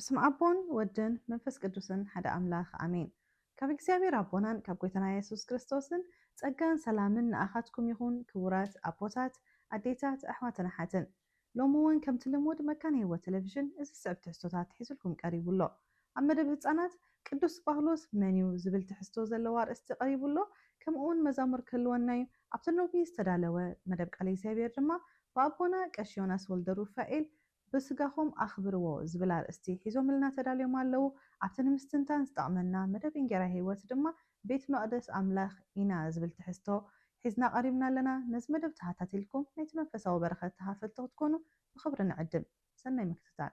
بسم أبون ودن منفس قدوسن حدا أملاخ آمين كاب إكسيابير أبونان كاب قويتنا يسوس كريستوسن تأجان سلامن أخاتكم يخون كبورات أبوتات أديتات أحواتنا حاتن لوموين كم تلمود مكان هو تلفزيون إذا سعب تحستوتات حيثلكم قريبو الله أما دبهت أنات قدوس باغلوس منيو زبل تحستو زلوار استقريبو الله كم أون مزامر كلوانايو أبتنو بيستدالوا مدب قلي سيبير جمع وأبونا كاشيوناس والدرو فائل بسقاهم أخبروا زبلار استي حيزوم لنا تداليو مالو عبتن مستنتان استعملنا مدب إنجرا هيوات دما بيت مقدس أملاخ إنا زبل تحستو حيزنا قريبنا لنا نزمدب تهاتاتيلكم نيتمنفسا وبرخة تهافلتو تكونوا بخبر نعدم سنة مكتتان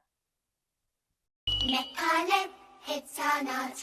مكالب هتسانات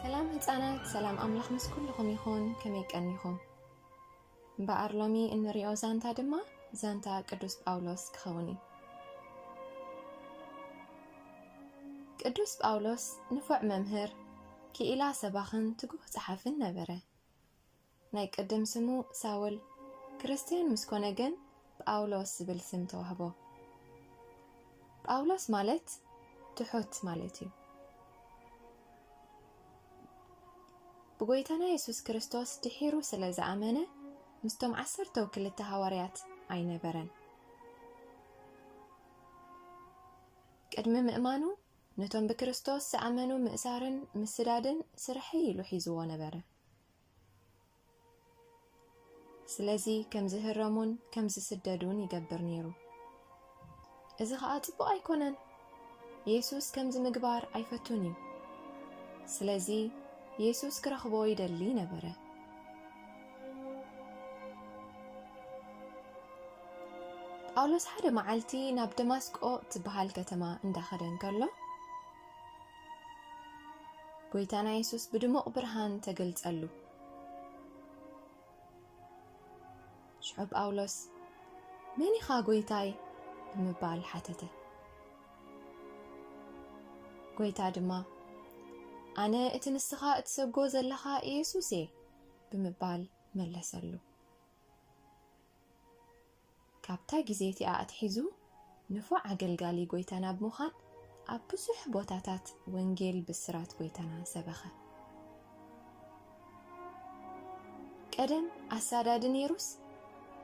ሰላም ህፃናት ሰላም አምላኽ ምስ ኩልኹም ይኹን ከመይ ቀኒኹም እምበኣር ሎሚ እንሪኦ ዛንታ ድማ ዛንታ ቅዱስ ጳውሎስ ክኸውን እዩ ቅዱስ ጳውሎስ ንፉዕ መምህር ክኢላ ሰባኽን ትጉህ ጸሓፍን ነበረ ናይ ቅድም ስሙ ሳውል ክርስቲያን ምስ ኮነ ግን ጳውሎስ ዝብል ስም ተዋህቦ ጳውሎስ ማለት ትሑት ማለት እዩ ብጎይታና ኢየሱስ ክርስቶስ ድሒሩ ስለ ዝኣመነ ምስቶም 12 ሐዋርያት ኣይነበረን ቅድሚ ምእማኑ ነቶም ብክርስቶስ ዝኣመኑ ምእሳርን ምስዳድን ስርሒ ኢሉ ሒዝዎ ነበረ ስለዚ ከም ዝህረሙን ከም ዝስደዱን ይገብር ነይሩ እዚ ኸኣ ጽቡቕ ኣይኮነን ኢየሱስ ከም ዝምግባር ኣይፈቱን እዩ ስለዚ ኢየሱስ ክረኽቦ ይደሊ ነበረ ጳውሎስ ሓደ መዓልቲ ናብ ደማስቆ ትበሃል ከተማ እንዳኸደ እንከሎ ጎይታና ኢየሱስ ብድሙቕ ብርሃን ተገልጸሉ ሽዑ ጳውሎስ መን ኢኻ ጎይታይ ብምባል ሓተተ ጎይታ ድማ ኣነ እቲ ንስኻ እትሰጎ ዘለኻ ኢየሱስ እየ ብምባል መለሰሉ ካብታ ግዜ እቲኣ ኣትሒዙ ንፉዕ ኣገልጋሊ ጎይታና ብምዃን ኣብ ብዙሕ ቦታታት ወንጌል ብስራት ጎይታና ሰበኸ ቀደም ኣሳዳዲ ነይሩስ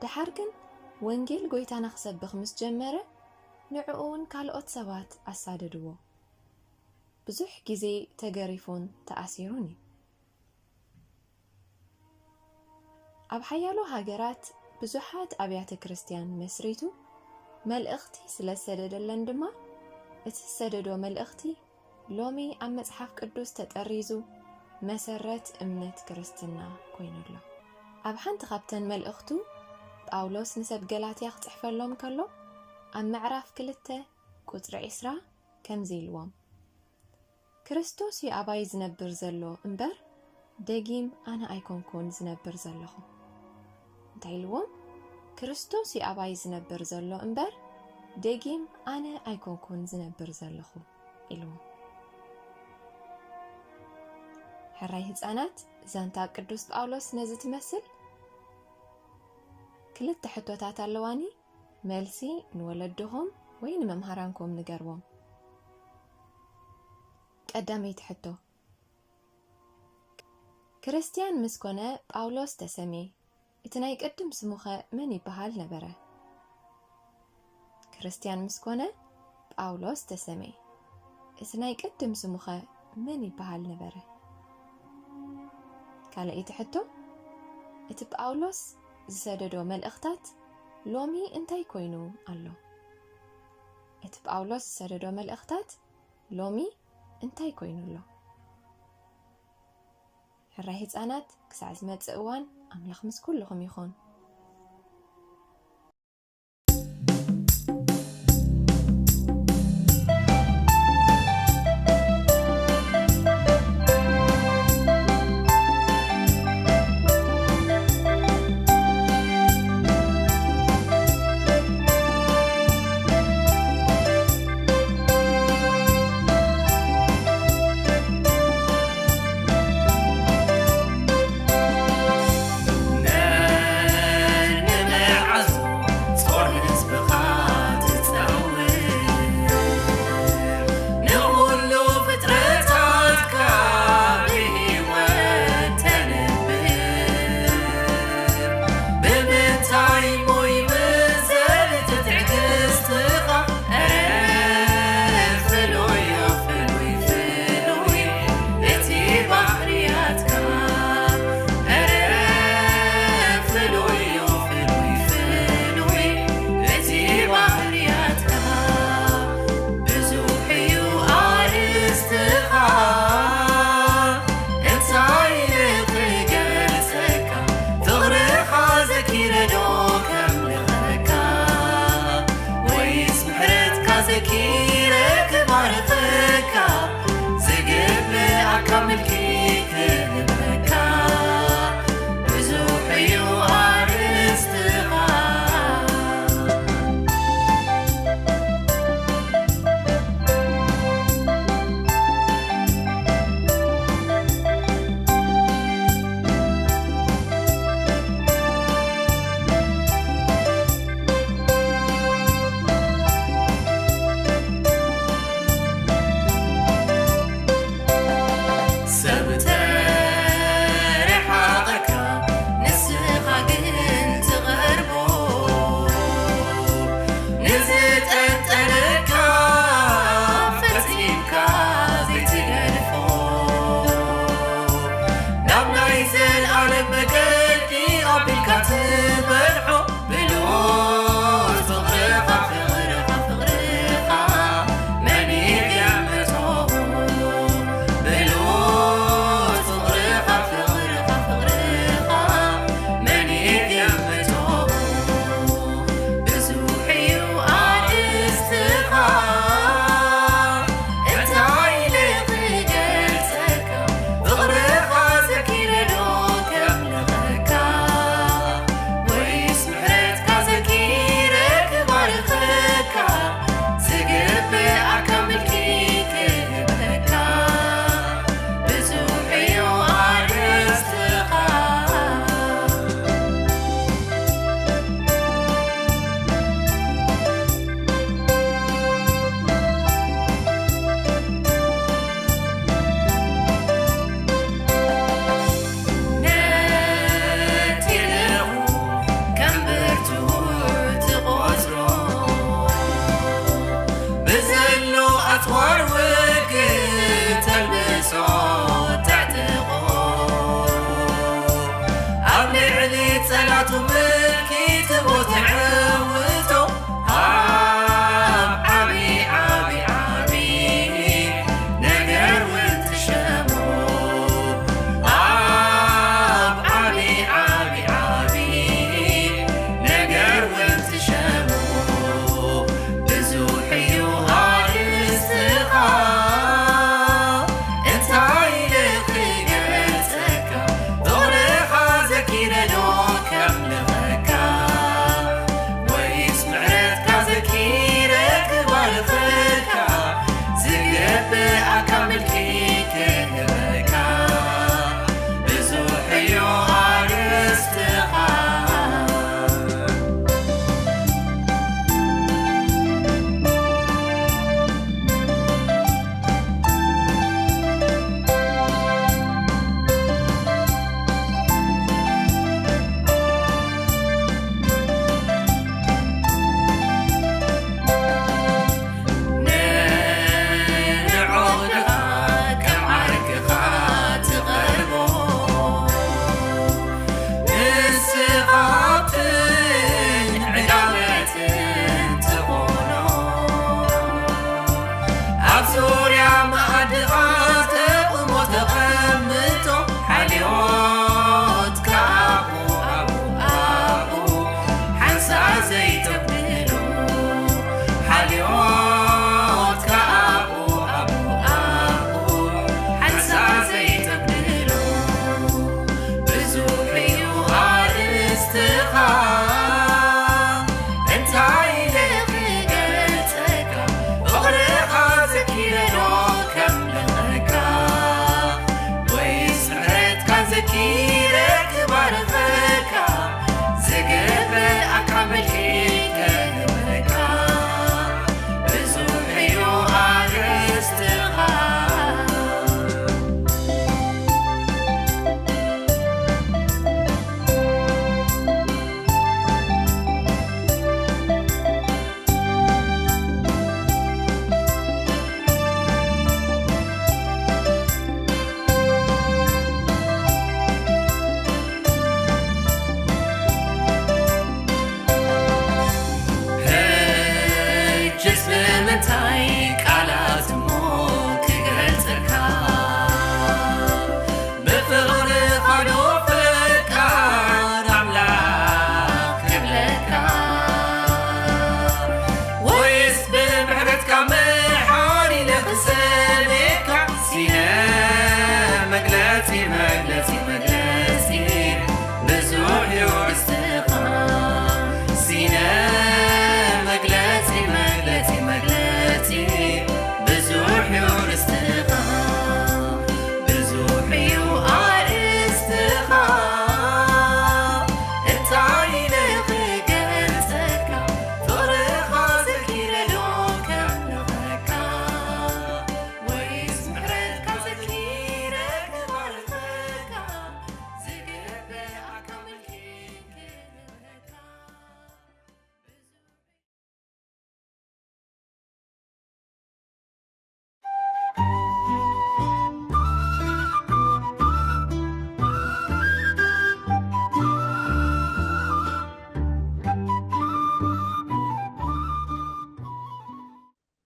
ድሓር ግን ወንጌል ጎይታና ክሰብኽ ምስ ጀመረ ንዕኡን ካልኦት ሰባት ኣሳደድዎ ብዙሕ ግዜ ተገሪፉን ተኣሲሩን እዩ ኣብ ሓያሎ ሃገራት ብዙሓት ኣብያተ ክርስቲያን መስሪቱ መልእኽቲ ስለሰደደለን ድማ እቲ ሰደዶ መልእኽቲ ሎሚ ኣብ መጽሓፍ ቅዱስ ተጠሪዙ መሰረት እምነት ክርስትና ኮይኑሎ ኣብ ሓንቲ ካብተን መልእኽቱ ጳውሎስ ንሰብ ገላትያ ክጽሕፈሎም ከሎ ኣብ ምዕራፍ 2 ቁጽሪ 20 ከምዚ ኢልዎም ክርስቶስ እዩ ኣባይ ዝነብር ዘሎ እምበር ደጊም ኣነ ኣይኮንኩን ዝነብር ዘለኹ እንታይ ኢልዎም ክርስቶስ እዩ ኣባይ ዝነብር ዘሎ እምበር ደጊም ኣነ ኣይኮንኩን ዝነብር ዘለኹ ኢልዎም ሕራይ ህፃናት ዛንታ ቅዱስ ጳውሎስ ነዚ ትመስል ክልተ ሕቶታት ኣለዋኒ መልሲ ንወለድኹም ወይ ንመምሃራንኩም ንገርዎም ቀዳመይቲ ሕቶ ክርስቲያን ምስ ኮነ ጳውሎስ ተሰሜ እቲ ናይ ቅድም ስሙኸ መን ይበሃል ነበረ ክርስቲያን ምስ ኮነ ጳውሎስ ተሰሜ እቲ ናይ ቅድም ስሙኸ መን ይበሃል ነበረ ካልአይቲ ሕቶ እቲ ጳውሎስ ዝሰደዶ መልእኽታት ሎሚ እንታይ ኮይኑ ኣሎ እቲ ጳውሎስ ዝሰደዶ መልእኽታት ሎሚ እንታይ ኮይኑ ኣሎ ሕራይ ህፃናት ክሳዕ ዝመጽእ እዋን ኣምላኽ ምስ ኩልኹም ይኹን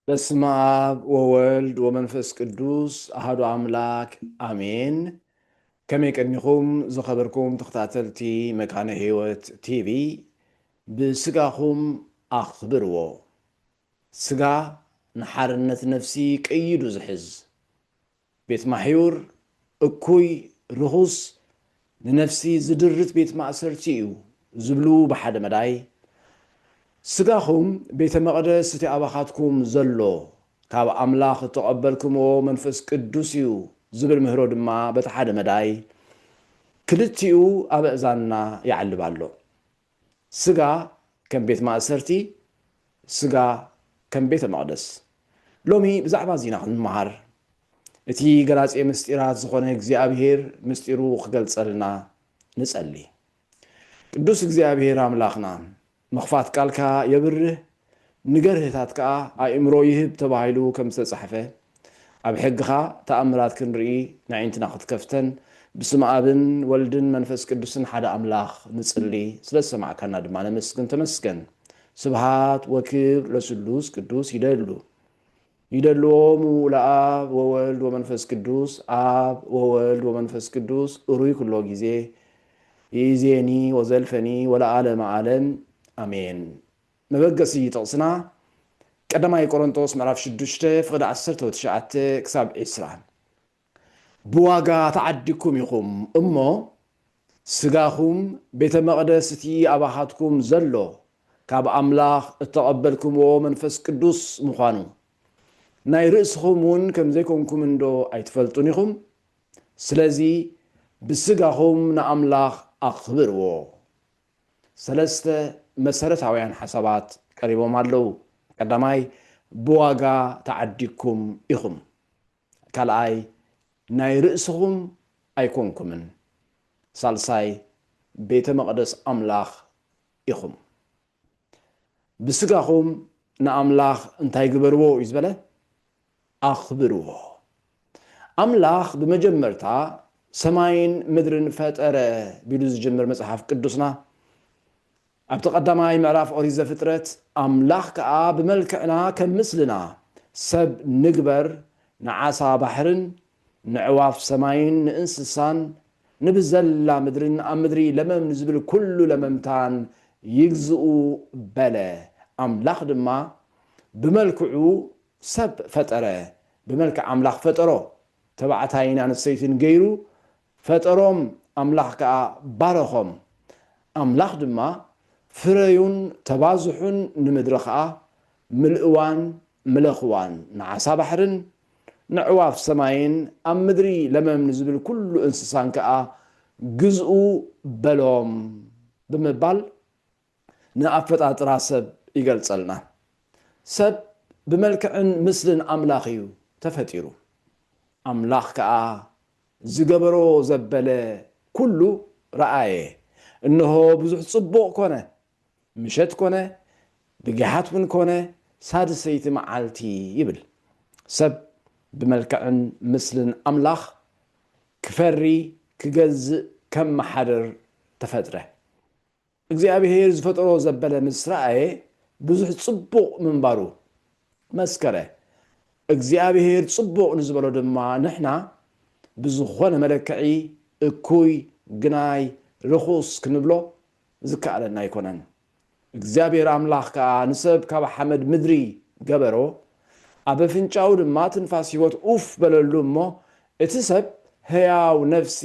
በስመ አብ ወወልድ ወመንፈስ ቅዱስ አሐዱ አምላክ አሜን። ከመይ ቀኒኹም ዝኸበርኩም ተኸታተልቲ መካነ ሕይወት ቲቪ ብስጋኹም ኣኽብርዎ። ስጋ ንሓርነት ነፍሲ ቀይዱ ዝሕዝ ቤት ማሕዩር እኩይ ርኹስ ንነፍሲ ዝድርት ቤት ማእሰርቲ እዩ ዝብሉ ብሓደ መዳይ ስጋኹም ቤተ መቕደስ እቲ ኣባኻትኩም ዘሎ ካብ ኣምላኽ እተቐበልኩምዎ መንፈስ ቅዱስ እዩ ዝብል ምህሮ ድማ በቲ ሓደ መዳይ ክልቲኡ ኣብ እዛንና ይዓልብ ኣሎ። ስጋ ከም ቤት ማእሰርቲ፣ ስጋ ከም ቤተ መቕደስ። ሎሚ ብዛዕባ ዚና ክንመሃር እቲ ገላጼ ምስጢራት ዝኾነ እግዚኣብሔር ምስጢሩ ክገልጸልና ንጸሊ። ቅዱስ እግዚአብሔር ኣምላኽና መኽፋት ቃልካ የብርህ ንገርህታት ከዓ ኣእምሮ ይህብ ተባሂሉ ከም ዝተጻሕፈ ኣብ ሕግኻ ተኣምራት ክንርኢ ንዓይንትና ክትከፍተን ብስመ ኣብን ወልድን መንፈስ ቅዱስን ሓደ ኣምላኽ ንጽሊ ስለ ዝሰማዕካና ድማ ነመስግን ተመስገን። ስብሃት ወክብር ለስሉስ ቅዱስ ይደልዎሙ ለአብ ወወልድ ወመንፈስ ቅዱስ አብ ወወልድ ወመንፈስ ቅዱስ እሩይ ኩሎ ጊዜ ይእዜኒ ወዘልፈኒ ወለዓለመ ዓለም አሜን። መበገሲ ጥቕስና ቀዳማይ ቆሮንቶስ ምዕራፍ 6 ፍቅዲ 19 ክሳብ 20 ብዋጋ ተዓዲኩም ኢኹም እሞ ስጋኹም ቤተ መቕደስ እቲ ኣባኻትኩም ዘሎ ካብ ኣምላኽ እተቐበልኩምዎ መንፈስ ቅዱስ ምዃኑ ናይ ርእስኹም እውን ከም ዘይኮንኩም እንዶ ኣይትፈልጡን ኢኹም። ስለዚ ብስጋኹም ንኣምላኽ ኣኽብርዎ። ሰለስተ መሰረታውያን ሓሳባት ቀሪቦም ኣለዉ። ቀዳማይ ብዋጋ ተዓዲኩም ኢኹም፣ ካልኣይ ናይ ርእስኹም ኣይኮንኩምን፣ ሳልሳይ ቤተ መቕደስ ኣምላኽ ኢኹም። ብስጋኹም ንኣምላኽ እንታይ ግበርዎ እዩ ዝበለ? ኣኽብርዎ። ኣምላኽ ብመጀመርታ ሰማይን ምድርን ፈጠረ ቢሉ ዝጀምር መጽሓፍ ቅዱስና ኣብቲ ቀዳማይ ምዕራፍ ኦሪት ዘፍጥረት ኣምላኽ ከዓ ብመልክዕና ከም ምስልና ሰብ ንግበር ንዓሳ ባሕርን ንዕዋፍ ሰማይን ንእንስሳን ንብዘላ ምድርን ኣብ ምድሪ ለመም ንዝብል ኩሉ ለመምታን ይግዝኡ በለ። ኣምላኽ ድማ ብመልክዑ ሰብ ፈጠረ፣ ብመልክዕ ኣምላኽ ፈጠሮ። ተባዕታይን ኣንስተይትን ገይሩ ፈጠሮም። ኣምላኽ ከዓ ባረኾም። ኣምላኽ ድማ ፍረዩን ተባዝሑን ንምድሪ ከዓ ምልእዋን ምለኽዋን ንዓሳ ባሕርን ንዕዋፍ ሰማይን ኣብ ምድሪ ለመም ንዝብል ኩሉ እንስሳን ከዓ ግዝኡ በሎም ብምባል ንኣፈጣጥራ ሰብ ይገልጸልና ሰብ ብመልክዕን ምስልን ኣምላኽ እዩ ተፈጢሩ ኣምላኽ ከዓ ዝገበሮ ዘበለ ኩሉ ረአየ እነሆ ብዙሕ ጽቡቕ ኮነ ምሸት ኮነ ብግሓት ውን ኮነ ሳድሰይቲ መዓልቲ ይብል ሰብ ብመልክዕን ምስልን ኣምላኽ ክፈሪ ክገዝእ ከም መሓደር ተፈጥረ እግዚአብሔር ዝፈጠሮ ዘበለ ምስ ረአየ ብዙሕ ጽቡቕ ምንባሩ መስከረ እግዚአብሔር ጽቡቕ ንዝበሎ ድማ ንሕና ብዝኾነ መለክዒ እኩይ ግናይ ርኹስ ክንብሎ ዝከኣለና ኣይኮነን እግዚአብሔር ኣምላኽ ከዓ ንሰብ ካብ ሓመድ ምድሪ ገበሮ ኣብ ኣፍንጫኡ ድማ ትንፋስ ህይወት ኡፍ በለሉ እሞ እቲ ሰብ ህያው ነፍሲ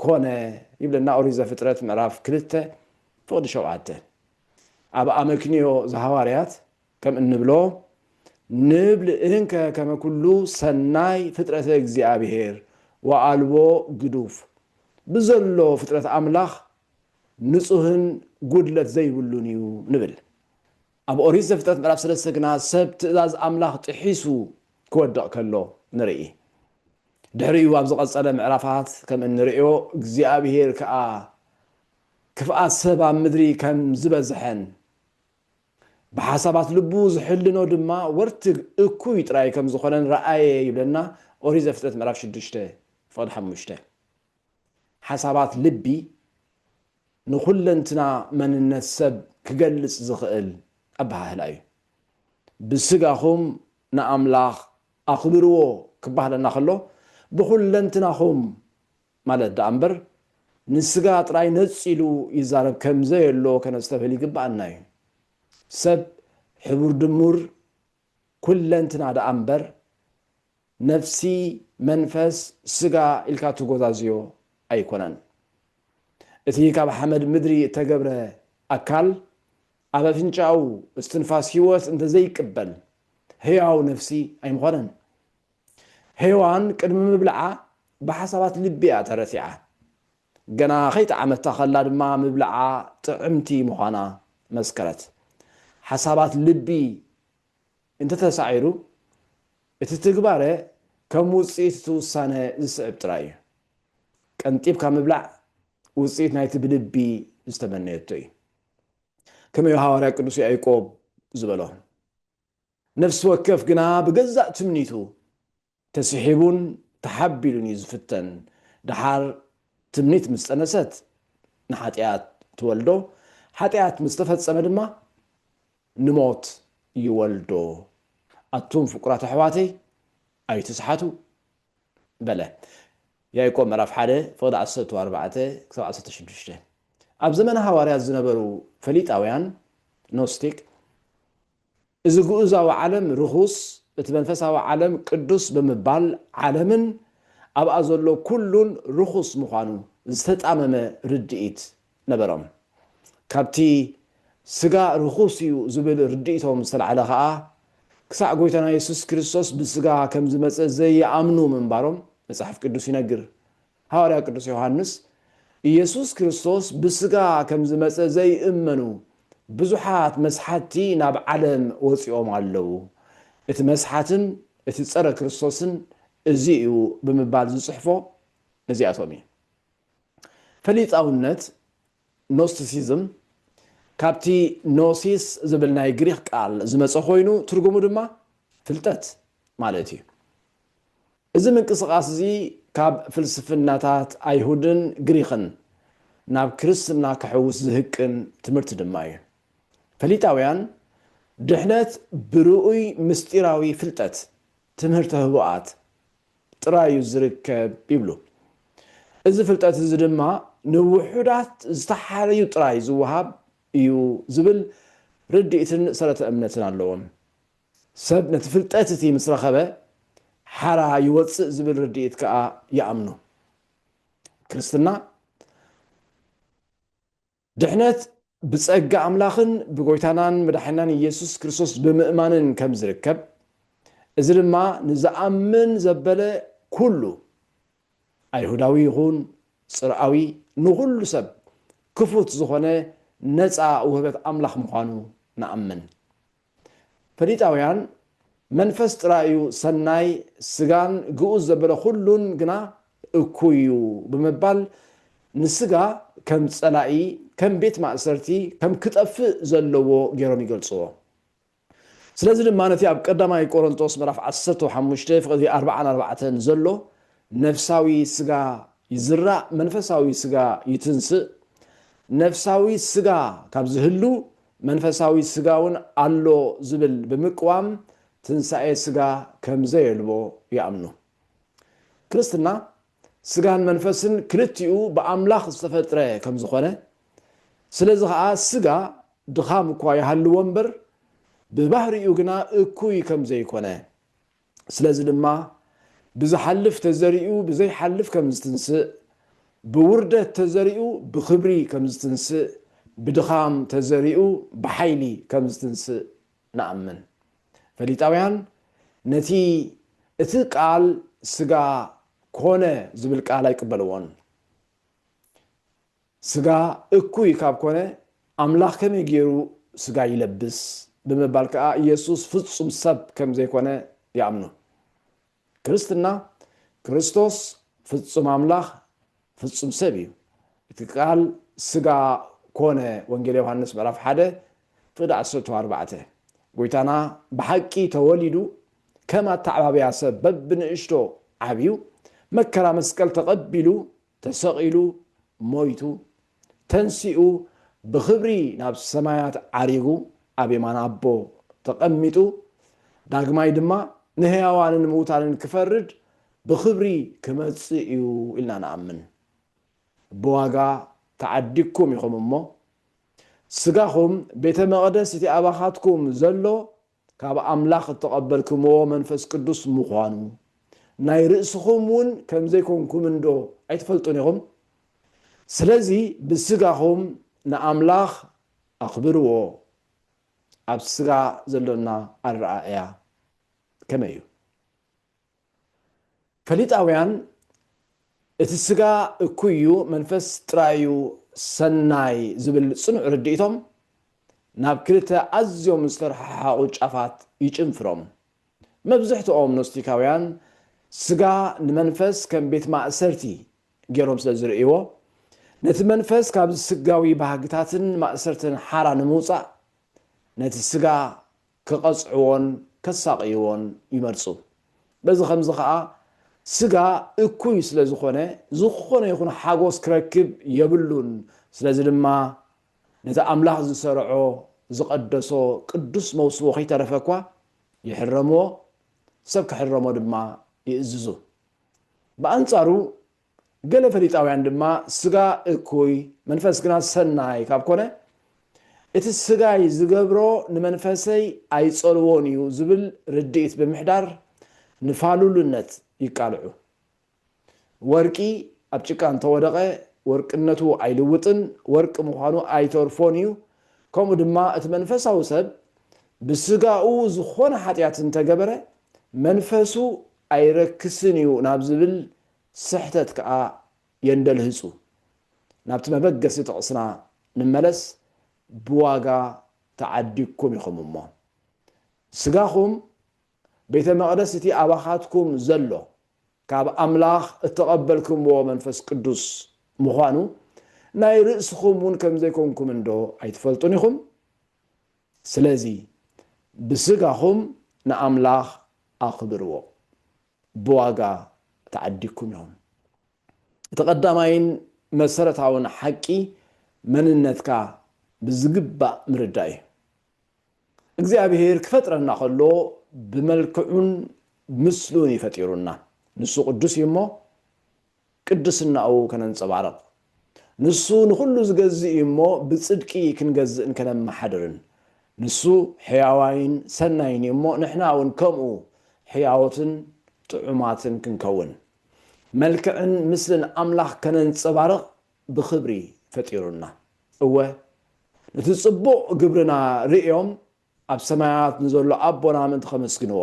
ኮነ ይብለና ኦሪት ዘፍጥረት ምዕራፍ 2:7 ኣብ ኣመክንዮ ዘሐዋርያት ከም እንብሎ ንብል እንከ ከመ ኩሉ ሰናይ ፍጥረተ እግዚአብሔር ወአልቦ ግዱፍ ብዘሎ ፍጥረት ኣምላኽ ንጹህን ጉድለት ዘይብሉን እዩ ንብል ኣብ ኦሪት ዘፍጥረት ምዕራፍ 3 ግና ሰብ ትእዛዝ ኣምላኽ ጥሒሱ ክወድቕ ከሎ ንርኢ ድሕሪኡ ኣብ ዝቐጸለ ምዕራፋት ከም እንርእዮ እግዚአብሔር ከዓ ክፍኣት ሰብ ኣብ ምድሪ ከም ዝበዝሐን ብሓሳባት ልቡ ዝሕልኖ ድማ ወርቲ እኩይ ጥራይ ከም ዝኾነን ረአየ ይብለና ኦሪት ዘፍጥረት ምዕራፍ 6:5 ሓሳባት ልቢ ንኹለንትና መንነት ሰብ ክገልጽ ዝኽእል ኣባህላ እዩ ብስጋኹም ንኣምላኽ ኣኽብርዎ ክባህለና ከሎ ብኹለንትናኹም ማለት ዳ እምበር ንስጋ ጥራይ ነፂሉ ይዛረብ ከም ዘየሎ ከነስተብህል ይግባአና እዩ ሰብ ሕቡር ድሙር ኩለንትና ዳ እምበር ነፍሲ መንፈስ ስጋ ኢልካ ትጎዛዝዮ ኣይኮነን እቲ ካብ ሓመድ ምድሪ ተገብረ ኣካል ኣብ ኣፍንጫኡ እስትንፋስ ህይወት እንተዘይቅበል ህያው ነፍሲ ኣይምኾነን ሄዋን ቅድሚ ምብልዓ ብሓሳባት ልቢያ ተረቲዓ ገና ከይጠዓመታ ኸላ ድማ ምብልዓ ጥዕምቲ ምዃና መስከረት ሓሳባት ልቢ እንተተሳዒሩ እቲ ትግባረ ከም ውፅኢት እቲ ውሳነ ዝስዕብ ጥራይ እዩ ቀንጢብካ ምብላዕ ውፅኢት ናይቲ ብልቢ ዝተመነየቶ እዩ ከመይ ሐዋርያ ቅዱስ ያዕቆብ ዝበሎ ነፍሲ ወከፍ ግና ብገዛእ ትምኒቱ ተስሒቡን ተሓቢሉን እዩ ዝፍተን ድሓር ትምኒት ምስ ፀነሰት ንሓጢኣት ትወልዶ ሓጢኣት ምስ ተፈፀመ ድማ ንሞት ይወልዶ ኣቱም ፍቁራት ኣሕዋተይ ኣይትስሓቱ በለ ያዕቆብ ምዕራፍ 1:14-16 ኣብ ዘመነ ሐዋርያት ዝነበሩ ፈሊጣውያን ኖስቲክ እዚ ግኡዛዊ ዓለም ርኹስ እቲ መንፈሳዊ ዓለም ቅዱስ ብምባል ዓለምን ኣብኣ ዘሎ ኩሉን ርኹስ ምዃኑ ዝተጣመመ ርድኢት ነበሮም ካብቲ ስጋ ርኹስ እዩ ዝብል ርድኢቶም ዝተልዓለ ከዓ ክሳዕ ጎይታና ኢየሱስ ክርስቶስ ብስጋ ከም ዝመፀ ዘይኣምኑ ምንባሮም መጽሓፍ ቅዱስ ይነግር ሐዋርያ ቅዱስ ዮሐንስ ኢየሱስ ክርስቶስ ብስጋ ከም ዝመፀ ዘይእመኑ ብዙሓት መስሓቲ ናብ ዓለም ወፂኦም ኣለዉ እቲ መስሓትን እቲ ፀረ ክርስቶስን እዚ እዩ ብምባል ዝጽሕፎ ነዚኣቶም እዩ ፈሊጣውነት ኖስቲሲዝም ካብቲ ኖሲስ ዝብል ናይ ግሪክ ቃል ዝመፀ ኮይኑ ትርጉሙ ድማ ፍልጠት ማለት እዩ እዚ ምንቅስቓስ እዚ ካብ ፍልስፍናታት ኣይሁድን ግሪክን ናብ ክርስትና ክሕውስ ዝህቅን ትምህርቲ ድማ እዩ ፈሊጣውያን ድሕነት ብርኡይ ምስጢራዊ ፍልጠት ትምህርቲ ህቡኣት ጥራይ ዝርከብ ይብሉ እዚ ፍልጠት እዚ ድማ ንውሑዳት ዝተሓረዩ ጥራይ ዝወሃብ እዩ ዝብል ርድኢትን ሰረተ እምነትን ኣለዎም ሰብ ነቲ ፍልጠት እቲ ምስ ረኸበ ሓራ ይወፅእ ዝብል ርድኢት ከዓ ይኣምኑ ክርስትና ድሕነት ብፀጋ ኣምላኽን ብጎይታናን መድሓኒናን ኢየሱስ ክርስቶስ ብምእማንን ከም ዝርከብ እዚ ድማ ንዝኣምን ዘበለ ኩሉ ኣይሁዳዊ ይኹን ጽርዓዊ ንኹሉ ሰብ ክፉት ዝኾነ ነፃ ውህበት ኣምላኽ ምዃኑ ንኣምን። ፈሊጣውያን መንፈስ ጥራዩ ሰናይ ስጋን ግኡዝ ዘበለ ኩሉን ግና እኩይ እዩ ብምባል ንስጋ ከም ጸላኢ ከም ቤት ማእሰርቲ ከም ክጠፍእ ዘለዎ ገይሮም ይገልጽዎ። ስለዚ ድማ ነቲ ኣብ ቀዳማይ ቆሮንቶስ ምዕራፍ 15 ፍቕዲ 44 ዘሎ ነፍሳዊ ስጋ ይዝራእ መንፈሳዊ ስጋ ይትንስእ፣ ነፍሳዊ ስጋ ካብ ዝህሉ መንፈሳዊ ስጋውን ኣሎ ዝብል ብምቅዋም ትንሳኤ ስጋ ከም ዘየልቦ ይኣምኑ። ክርስትና ስጋን መንፈስን ክልቲኡ ብኣምላኽ ዝተፈጥረ ከም ዝኾነ፣ ስለዚ ከዓ ስጋ ድኻም እኳ ይሃልዎ እምበር ብባህሪኡ ግና እኩይ ከም ዘይኮነ፣ ስለዚ ድማ ብዝሓልፍ ተዘሪኡ ብዘይሓልፍ ከም ዝትንስእ፣ ብውርደት ተዘሪኡ ብክብሪ ከም ዝትንስእ፣ ብድኻም ተዘሪኡ ብሓይሊ ከም ዝትንስእ ንኣምን። ፈሊጣውያን ነቲ እቲ ቃል ስጋ ኮነ ዝብል ቃል ኣይቅበልዎን። ስጋ እኩይ ካብ ኮነ ኣምላኽ ከመይ ገይሩ ስጋ ይለብስ ብምባል ከዓ ኢየሱስ ፍጹም ሰብ ከም ዘይኮነ ይኣምኑ። ክርስትና ክርስቶስ ፍጹም ኣምላኽ ፍጹም ሰብ እዩ። እቲ ቃል ስጋ ኮነ ወንጌል ዮሃንስ ምዕራፍ 1 ፍቅዲ 14 ጎይታና ብሓቂ ተወሊዱ ከም ኣተዓባብያ ሰብ በብንእሽቶ ዓብዩ መከራ መስቀል ተቐቢሉ ተሰቒሉ ሞይቱ ተንሲኡ ብክብሪ ናብ ሰማያት ዓሪጉ ኣብ የማን ኣቦ ተቐሚጡ ዳግማይ ድማ ንህያዋንን ምውታንን ክፈርድ ብክብሪ ክመጽእ እዩ ኢልና ንኣምን። ብዋጋ ተዓዲግኩም ኢኹም እሞ ስጋኹም ቤተ መቕደስ እቲ ኣባኻትኩም ዘሎ ካብ ኣምላኽ እተቐበልኩምዎ መንፈስ ቅዱስ ምዃኑ ናይ ርእስኹም እውን ከም ዘይኮንኩም እንዶ ኣይትፈልጡን ኢኹም። ስለዚ ብስጋኹም ንኣምላኽ ኣኽብርዎ። ኣብ ስጋ ዘሎና ኣረኣእያ ከመይ እዩ? ፈሊጣውያን እቲ ስጋ እኩይ እዩ መንፈስ ጥራዩ ሰናይ ዝብል ጽኑዕ ርድኢቶም ናብ ክልተ ኣዝዮም ዝተረሓሓቑ ጫፋት ይጭንፍሮም። መብዝሕትኦም ኖስቲካውያን ስጋ ንመንፈስ ከም ቤት ማእሰርቲ ገይሮም ስለ ዝርእይዎ ነቲ መንፈስ ካብ ስጋዊ ባህግታትን ማእሰርትን ሓራ ንምውፃእ ነቲ ስጋ ክቐጽዕዎን ከሳቕይዎን ይመርፁ። በዚ ከምዚ ከዓ ስጋ እኩይ ስለ ዝኾነ ዝኾነ ይኹን ሓጎስ ክረክብ የብሉን። ስለዚ ድማ ነቲ ኣምላኽ ዝሰርዖ ዝቐደሶ ቅዱስ መውስቦ ከይተረፈ እኳ ይሕረምዎ፣ ሰብ ክሕረሞ ድማ ይእዝዙ። ብኣንጻሩ ገለ ፈሊጣውያን ድማ ስጋ እኩይ መንፈስ ግና ሰናይ ካብ ኮነ እቲ ስጋይ ዝገብሮ ንመንፈሰይ ኣይጸልዎን እዩ ዝብል ርድኢት ብምሕዳር ንፋሉልነት ይቃልዑ። ወርቂ ኣብ ጭቃ እንተወደቐ ወርቅነቱ ኣይልውጥን፣ ወርቂ ምዃኑ ኣይተርፎን እዩ። ከምኡ ድማ እቲ መንፈሳዊ ሰብ ብስጋኡ ዝኾነ ሓጢኣት እንተገበረ መንፈሱ ኣይረክስን እዩ ናብ ዝብል ስሕተት ከዓ የንደልህፁ። ናብቲ መበገሲ ጥቕስና ንመለስ ብዋጋ ተዓዲግኩም ኢኹም እሞ ስጋኹም ቤተ መቕደስ እቲ ኣባኻትኩም ዘሎ ካብ ኣምላኽ እተቐበልኩምዎ መንፈስ ቅዱስ ምዃኑ ናይ ርእስኹም እውን ከም ዘይኮንኩም እንዶ ኣይትፈልጡን ኢኹም። ስለዚ ብስጋኹም ንኣምላኽ ኣኽብርዎ፣ ብዋጋ ተዓዲግኩም ኢኹም። እቲ ቀዳማይን መሰረታውን ሓቂ መንነትካ ብዝግባእ ምርዳእ እዩ። እግዚኣብሔር ክፈጥረና ከሎ ብመልክዑን ምስሉን ይፈጢሩና። ንሱ ቅዱስ እዩ እሞ ቅድስናኡ ከነንፀባረቕ፣ ንሱ ንኩሉ ዝገዝእ እዩ እሞ ብጽድቂ ክንገዝእን ከነመሓድርን፣ ንሱ ሕያዋይን ሰናይን እዩ እሞ ንሕና እውን ከምኡ ሕያወትን ጥዑማትን ክንከውን መልክዕን ምስልን ኣምላኽ ከነንፀባርቕ ብክብሪ ፈጢሩና። እወ ነቲ ጽቡቕ ግብርና ርእዮም ኣብ ሰማያት ንዘሎ ኣቦና ምእንቲ ከመስግንዎ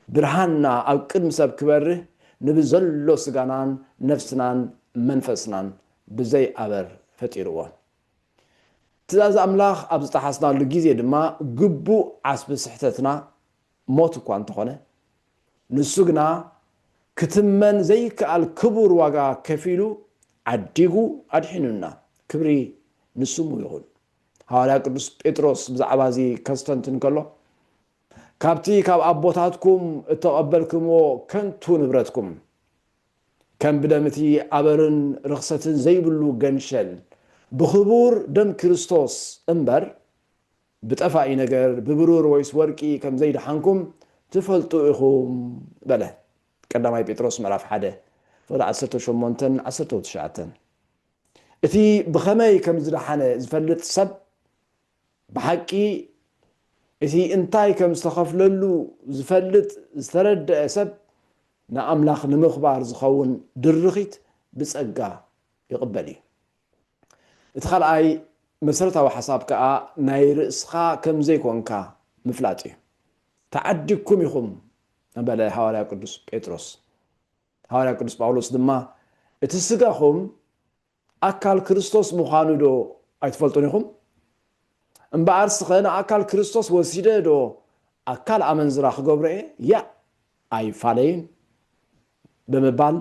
ብርሃንና ኣብ ቅድሚ ሰብ ክበርህ ንብዘሎ ስጋናን ነፍስናን መንፈስናን ብዘይ ኣበር ፈጢርዎ ትእዛዝ ኣምላኽ ኣብ ዝተሓስናሉ ግዜ ድማ ግቡእ ዓስቢ ስሕተትና ሞት እኳ እንተኾነ ንሱ ግና ክትመን ዘይከኣል ክቡር ዋጋ ከፊሉ ዓዲጉ ኣድሒኑና ክብሪ ንስሙ ይኹን ሐዋርያ ቅዱስ ጴጥሮስ ብዛዕባ እዚ ከስተንትን ከሎ ካብቲ ካብ ኣቦታትኩም እተቐበልክምዎ ከንቱ ንብረትኩም ከም ብደምቲ ኣበርን ርኽሰትን ዘይብሉ ገንሸል ብኽቡር ደም ክርስቶስ እምበር ብጠፋኢ ነገር ብብሩር ወይስ ወርቂ ከም ዘይድሓንኩም ትፈልጡ ኢኹም በለ ቀዳማይ ጴጥሮስ ምዕራፍ 1 ወደ 18-19 እቲ ብኸመይ ከም ዝድሓነ ዝፈልጥ ሰብ ብሓቂ እቲ እንታይ ከም ዝተኸፍለሉ ዝፈልጥ ዝተረድአ ሰብ ንኣምላኽ ንምኽባር ዝኸውን ድርኺት ብጸጋ ይቕበል እዩ እቲ ካልኣይ መሰረታዊ ሓሳብ ከዓ ናይ ርእስኻ ከም ዘይኮንካ ምፍላጥ እዩ ተዓዲግኩም ኢኹም በለ ሐዋርያ ቅዱስ ጴጥሮስ ሐዋርያ ቅዱስ ጳውሎስ ድማ እቲ ስጋኹም ኣካል ክርስቶስ ምዃኑ ዶ ኣይትፈልጡን ኢኹም እምበኣር ስኸ ንኣካል ክርስቶስ ወሲደ ዶ ኣካል ኣመንዝራ ክገብሮ እየ ያ ኣይፋለይን ብምባል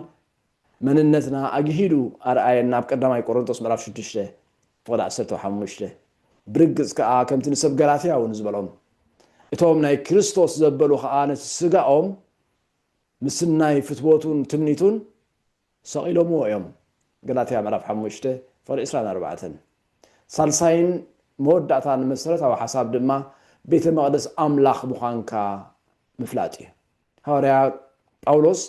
መንነትና ኣግሂዱ ኣርኣየና ኣብ ቀዳማይ ቆሮንቶስ ምዕራፍ 6 ወደ 15 ብርግጽ ከዓ ከምቲ ንሰብ ገላትያ እውን ዝበሎም እቶም ናይ ክርስቶስ ዘበሉ ከዓ ነቲ ስጋኦም ምስናይ ፍትወቱን ትምኒቱን ሰቂሎምዎ እዮም ገላትያ ምዕራፍ 5 ወደ 24 ሳልሳይን መወዳእታን መሰረታዊ ሓሳብ ድማ ቤተ መቅደስ ኣምላኽ ምዃንካ ምፍላጥ እዩ ሐዋርያ ጳውሎስ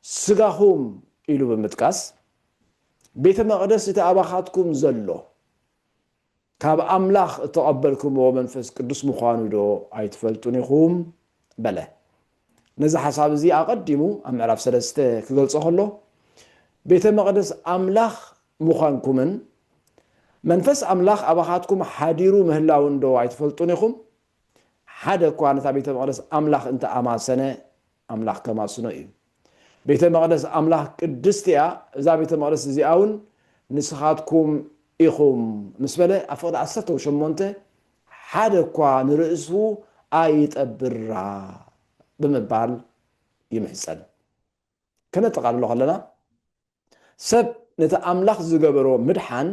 ስጋኹም ኢሉ ብምጥቃስ ቤተ መቅደስ እቲ ኣባኻትኩም ዘሎ ካብ ኣምላኽ እተቐበልኩምዎ መንፈስ ቅዱስ ምዃኑ ዶ ኣይትፈልጡን ኢኹም በለ ነዚ ሓሳብ እዚ ኣቐዲሙ ኣብ ምዕራፍ 3 ክገልጾ ከሎ ቤተ መቅደስ ኣምላኽ ምዃንኩምን መንፈስ ኣምላኽ ኣባኻትኩም ሓዲሩ ምህላው ዶ ኣይትፈልጡን ኢኹም ሓደ እኳ ነታ ቤተ መቅደስ ኣምላኽ እንተ ኣማሰነ ኣምላኽ ከማስኖ እዩ ቤተ መቅደስ ኣምላኽ ቅድስቲ እያ እዛ ቤተ መቅደስ እዚኣ እውን ንስኻትኩም ኢኹም ምስ በለ ኣብ ፍቕዲ 18 ሓደ እኳ ንርእሱ ኣይጠብራ ብምባል ይምሕፀን ከነጠቓልሎ ከለና ሰብ ነቲ ኣምላኽ ዝገበሮ ምድሓን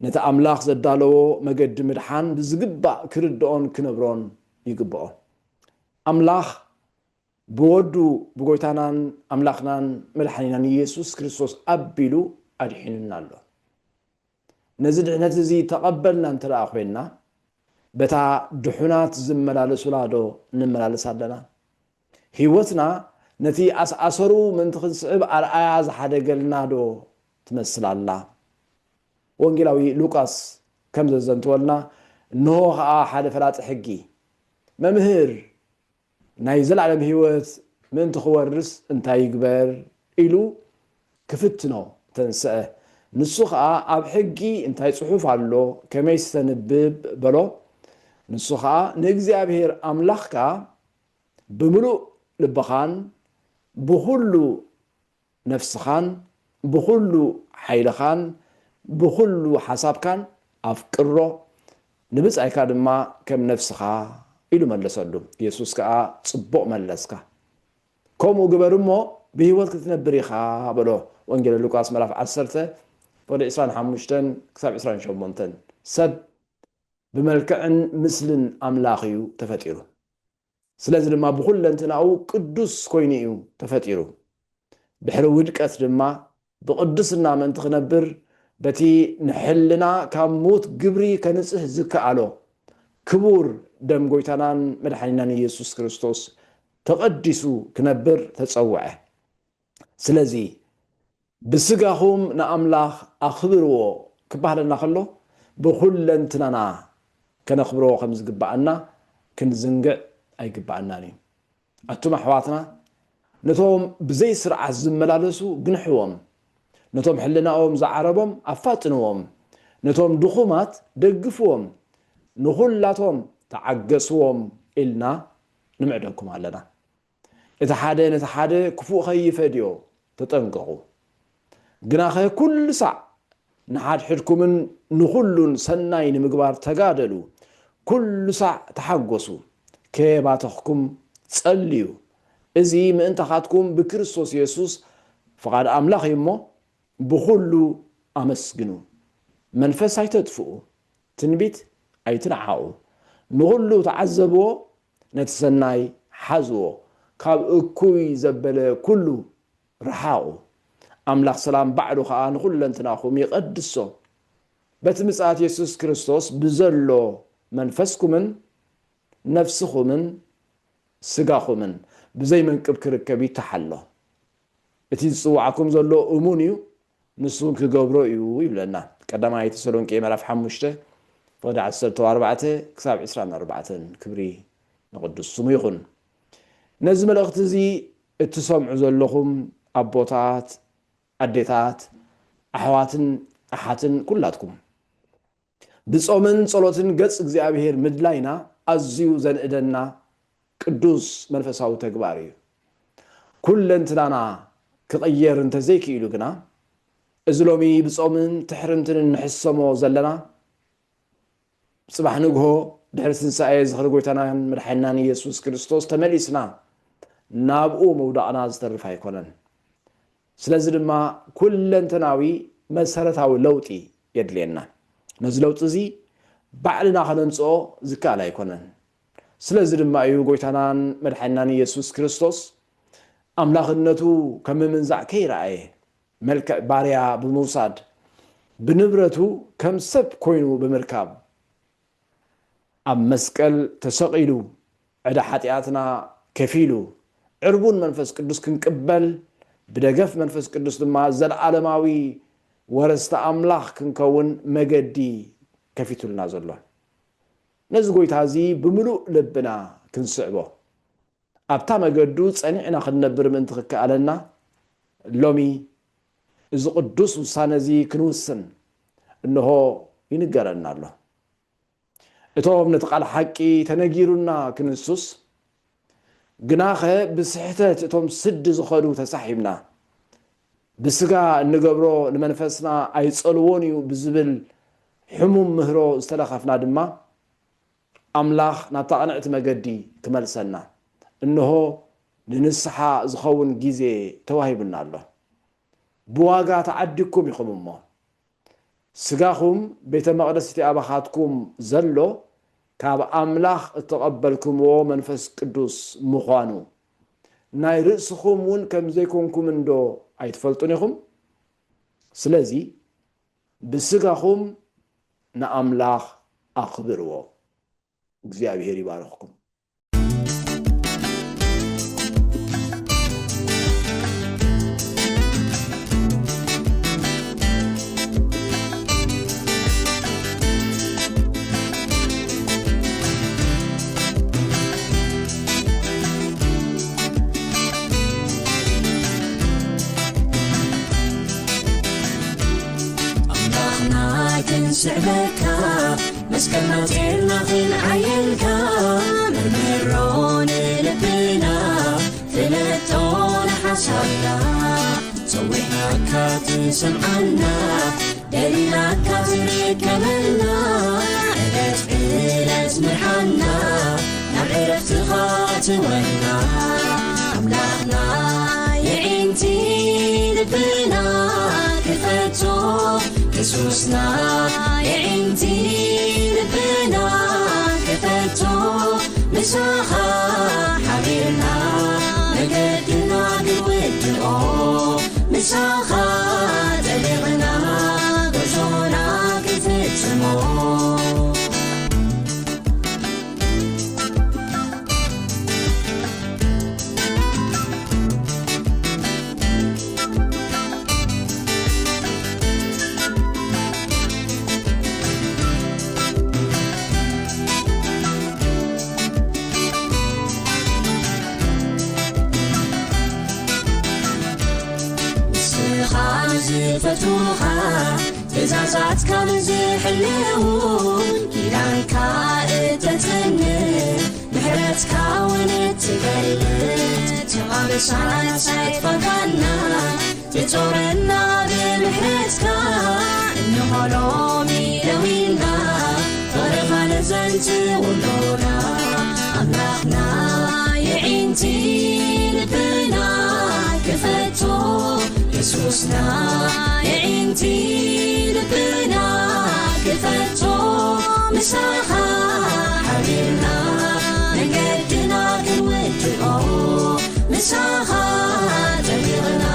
ነቲ ኣምላኽ ዘዳለዎ መገዲ ምድሓን ብዝግባእ ክርድኦን ክነብሮን ይግብኦ ኣምላኽ ብወዱ ብጎይታናን ኣምላኽናን መድሓኒናን ኢየሱስ ክርስቶስ ኣቢሉ ኣድሒኑና ኣሎ ነዚ ድሕነት እዚ ተቐበልና እንተደኣ ኮይንና በታ ድሑናት ዝመላለሱላ ዶ እንመላለስ ኣለና ህይወትና ነቲ ኣስኣሰሩ ምንቲ ክንስዕብ ኣርኣያ ዝሓደገልና ዶ ትመስል ኣላ ወንጌላዊ ሉቃስ ከም ዘዘንትወልና እንሆ ከዓ ሓደ ፈላጢ ሕጊ መምህር ናይ ዘለዓለም ህይወት ምእንቲ ክወርስ እንታይ ይግበር ኢሉ ክፍትኖ ተንስአ ንሱ ከዓ ኣብ ሕጊ እንታይ ጽሑፍ ኣሎ ከመይ ዝተንብብ በሎ ንሱ ከዓ ንእግዚኣብሔር ኣምላኽካ ብምሉእ ልብኻን ብኩሉ ነፍስኻን ብኩሉ ሓይልኻን ብኩሉ ሓሳብካን ኣፍቅሮ ንብጻይካ ድማ ከም ነፍስኻ ኢሉ መለሰሉ ኢየሱስ ከዓ ጽቡቕ መለስካ ከምኡ ግበር እሞ ብህይወት ክትነብር ኢኻ በሎ ወንጌል ሉቃስ ምዕራፍ 10 ወደ 25-28 ሰብ ብመልክዕን ምስልን ኣምላኽ እዩ ተፈጢሩ ስለዚ ድማ ብኩለንትናኡ ቅዱስ ኮይኑ እዩ ተፈጢሩ ድሕሪ ውድቀት ድማ ብቅዱስና መንቲ ክነብር በቲ ንሕልና ካብ ሞት ግብሪ ከንጽህ ዝከኣሎ ክቡር ደም ጎይታናን መድሓኒናን ኢየሱስ ክርስቶስ ተቐዲሱ ክነብር ተጸውዐ ስለዚ ብስጋኹም ንኣምላኽ ኣኽብርዎ ክባህለና ከሎ ብኩለንትናና ከነኽብሮ ከም ዝግባአና ክንዝንግዕ ኣይግባአናን እዩ ኣቱም ኣሕዋትና ነቶም ብዘይ ስርዓት ዝመላለሱ ግንሕዎም ነቶም ሕልናኦም ዝዓረቦም ኣፋጥንዎም ነቶም ድኹማት ደግፍዎም ንኹላቶም ተዓገስዎም ኢልና ንምዕደኩም ኣለና እቲ ሓደ ነቲ ሓደ ክፉእ ኸይፈድዮ ተጠንቀቑ ግናኸ ኩሉ ሳዕ ንሓድሕድኩምን ንኹሉን ሰናይ ንምግባር ተጋደሉ ኩሉ ሳዕ ተሓጎሱ ከየባተኽኩም ጸልዩ እዚ ምእንታኻትኩም ብክርስቶስ ኢየሱስ ፍቓድ ኣምላኽ እሞ ብኹሉ ኣመስግኑ መንፈስ ኣይተጥፍኡ ትንቢት ኣይትንዓቑ ንኹሉ ተዓዘብዎ ነቲ ሰናይ ሓዝዎ ካብ እኩይ ዘበለ ኩሉ ረሓቑ ኣምላኽ ሰላም ባዕሉ ከዓ ንኹለንትናኹም ይቐድሶ በቲ ምጽኣት ኢየሱስ ክርስቶስ ብዘሎ መንፈስኩምን ነፍስኹምን ስጋኹምን ብዘይ መንቅብ ክርከብ ይተሓሎ እቲ ዝጽዋዓኩም ዘሎ እሙን እዩ ንሱ ክገብሮ እዩ ይብለና ቀዳማይ ተሰሎንቄ ምዕራፍ 5 ፍቅዲ 14 ክሳብ 24 ክብሪ ንቅዱስ ስሙ ይኹን ነዚ መልእኽቲ እዚ እትሰምዑ ዘለኹም ኣቦታት ኣዴታት ኣሕዋትን ኣሓትን ኩላትኩም ብጾምን ጸሎትን ገጽ እግዚአብሔር ምድላይና ኣዝዩ ዘንእደና ቅዱስ መንፈሳዊ ተግባር እዩ ኩለንትናና ክቕየር እንተዘይክኢሉ ግና እዚ ሎሚ ብጾምን ትሕርንትን ንሕሰሞ ዘለና ጽባሕ ንግሆ ድሕሪ ትንሣኤ ዝኽሪ ጎይታናን መድሓኒናን ኢየሱስ ክርስቶስ ተመሊስና ናብኡ መውዳቕና ዝተርፍ ኣይኮነን ስለዚ ድማ ኩለንተናዊ መሰረታዊ ለውጢ የድልየና ነዚ ለውጢ እዚ ባዕልና ኸነምጽኦ ዝከኣል ኣይኮነን ስለዚ ድማ እዩ ጎይታናን መድሓኒናን ኢየሱስ ክርስቶስ ኣምላኽነቱ ከም ምንዛዕ ከይረኣየ መልክዕ ባርያ ብምውሳድ ብንብረቱ ከም ሰብ ኮይኑ ብምርካብ ኣብ መስቀል ተሰቒሉ ዕዳ ሓጢኣትና ከፊሉ ዕርቡን መንፈስ ቅዱስ ክንቅበል ብደገፍ መንፈስ ቅዱስ ድማ ዘለዓለማዊ ወረስተ ኣምላኽ ክንከውን መገዲ ከፊቱልና ዘሎ ነዚ ጎይታ እዚ ብምሉእ ልብና ክንስዕቦ ኣብታ መገዱ ጸኒዕና ክንነብር ምእንቲ ክከኣለና ሎሚ እዚ ቅዱስ ውሳነ እዚ ክንውስን እንሆ ይንገረና ኣሎ እቶም ነቲ ቃል ሓቂ ተነጊሩና ክንሱስ ግናኸ ብስሕተት እቶም ስዲ ዝኸዱ ተሳሒብና ብስጋ እንገብሮ ንመንፈስና ኣይጸልዎን እዩ ብዝብል ሕሙም ምህሮ ዝተለኸፍና ድማ ኣምላኽ ናብታ ቐንዕቲ መገዲ ክመልሰና እንሆ ንንስሓ ዝኸውን ጊዜ ተዋሂብና ኣሎ ብዋጋ ተዓዲኩም ኢኹም እሞ ስጋኹም ቤተ መቕደስ እቲ ኣባኻትኩም ዘሎ ካብ ኣምላኽ እተቐበልኩምዎ መንፈስ ቅዱስ ምዃኑ ናይ ርእስኹም እውን ከም ዘይኮንኩም እንዶ ኣይትፈልጡን ኢኹም ስለዚ ብስጋኹም ንኣምላኽ ኣኽብርዎ እግዚአብሔር ይባርኽኩም سعبكا مسكنا تيرنا خين عيلكا مرمرون لبنا ثلاثون حسابنا سوينا كاتي سمعنا دلينا كاتي كملنا عرف عرف محنا نعرف تغاتي ونا أملاحنا يعينتي لبنا كفتو يسوسنا يعينتي لبنا كفتو مساخا حبيبنا نقدنا قوتنا مساخا تلغنا وجونا كفتمو فتوخا تزازات كان زحلون كيلانكا اتتنى محرتكا ونتقلت تغاب ساعة سايد فقانا تزورنا بالمحرتك نخلومي لويلنا طريقا نزلت ولونا أملاخنا يعينتي لبنا كفتو يسوسنا يعينتي لبنا كفتو مساخا حبيبنا نقدنا كنودعو مساخا تبيغنا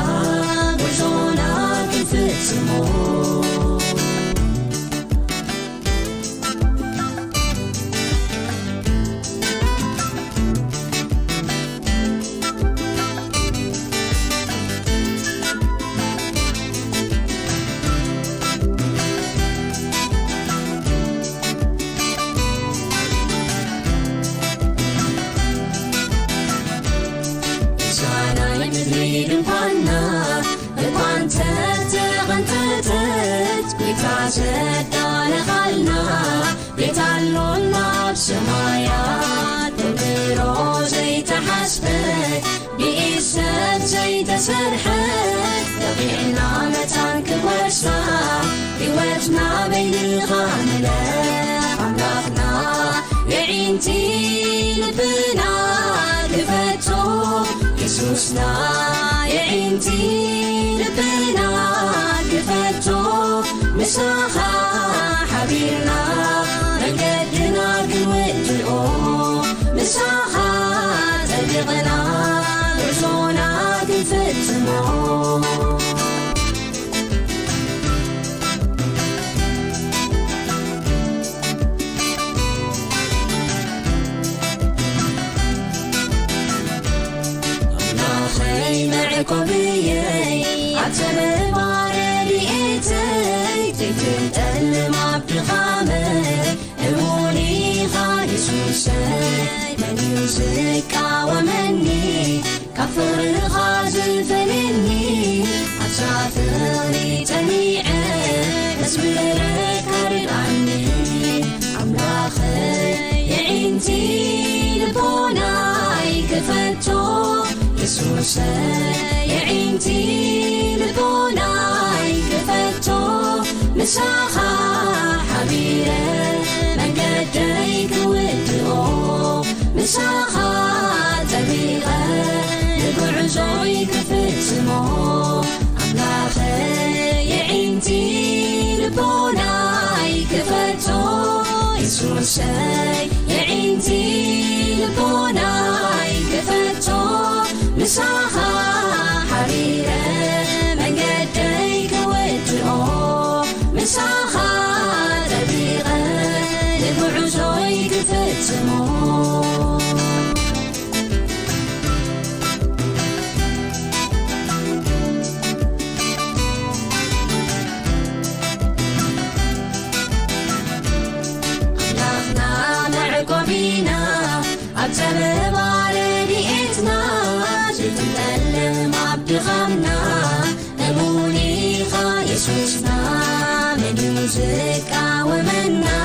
وجونا كفتمو سدان خلنا بيتعلونا بسمايات بمرو زي تحسبك بإسد زي تسرحك طبيعنا متانك وسا بوجنا بين الغاملة عملاقنا يعينتي لبنا كفتو يسوسنا يعينتي لبنا كفتو مساخا حبيبنا نقدنا كنودعو مساخا تبيغنا رجونا كنفتمو أملاخي معكم بيي عتب تكنت ما بخامك الموني خالص وساي من يوزك ومني كفر الغازل فلني عسافري تنيعك اسبرك هرب عني عملاخي يعينتي لبوناي كفتو يسوسي يعينتي لبوناي كفتو مساخا حبيرة من قديك ودعو مساخا تبيغة لبعزوي كفتمو أملاخي يعينتي لبوناي كفتو يسوسي يعينتي لبوناي كفتو مساخا حبيرة من قديك ودعو مساخا تبيغة لبعزوي كفتمو أملاخنا معقوبينا عبتب عليتنا جتنتلم عبدغمنا نموني يسوسنا من يوزك ومنا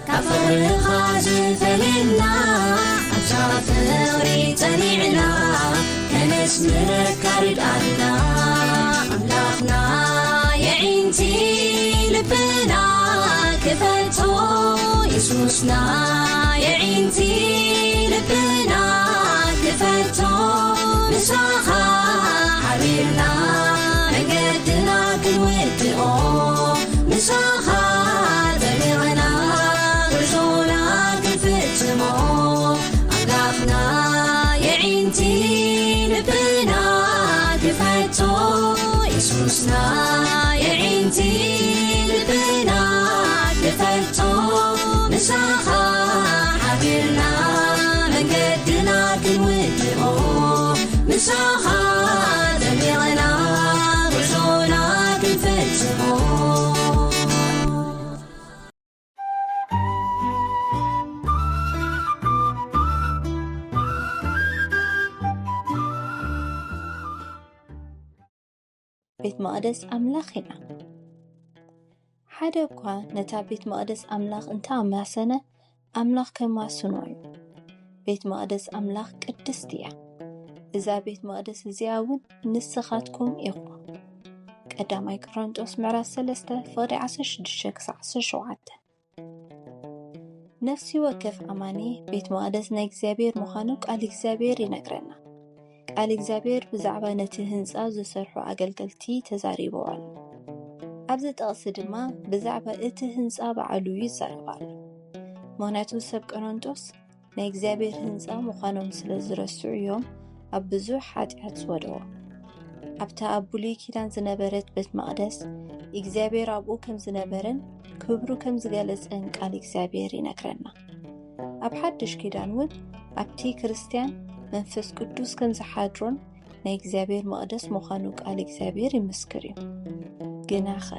كفر الغازل فلنا عسافري تنيعنا كنسمك كرد عنا أملاخنا يعينتي لبنا كفتو يسوسنا يعينتي لبنا كفتو مساخا حبيبنا نقدنا كنودعو مساخا تبيغنا رجونا كنفتمو أملاخنا يعينتي لبنا كفتو يسوسنا يعينتي لبنا كفتو مساخا حبيبنا نقدنا كنودعو مساخا تبيغنا رجونا كنفتمو ቤት መቅደስ ኣምላኽ ኢና ሓደ እኳ ነታ ቤት መቅደስ ኣምላኽ እንተኣማሰነ ኣምላኽ ከማስኖ እዩ ቤት መቅደስ ኣምላኽ ቅድስቲ እያ እዛ ቤት መቅደስ እዚኣ እውን ንስኻትኩም ኢኹም ቀዳማይ ቆሮንጦስ ምዕራፍ 3 ፍቅዲ 16-17 ነፍሲ ወከፍ አማኒ ቤት መቅደስ ናይ እግዚአብሔር ምዃኑ ቃል እግዚአብሔር ይነግረና። ቃል እግዚአብሔር ብዛዕባ ነቲ ህንፃ ዝሰርሑ አገልገልቲ ተዛሪበዋል። ኣብዚ ጥቕሲ ድማ ብዛዕባ እቲ ህንፃ በዓሉ ይዛረባሉ። ምክንያቱ ሰብ ቆሮንጦስ ናይ እግዚአብሔር ህንፃ ምዃኖም ስለ ዝረስዑ እዮም ኣብ ብዙሕ ኃጢአት ዝወደቁ። ኣብታ ኣብ ብሉይ ኪዳን ዝነበረት ቤት መቅደስ እግዚአብሔር ኣብኡ ከም ዝነበረን ክብሩ ከም ዝገለጸን ቃል እግዚአብሔር ይነግረና። ኣብ ሓድሽ ኪዳን እውን ኣብቲ ክርስቲያን መንፈስ ቅዱስ ከም ዝሓድሮን ናይ እግዚአብሔር መቅደስ ምዃኑ ቃል እግዚአብሔር ይምስክር እዩ። ግናኸ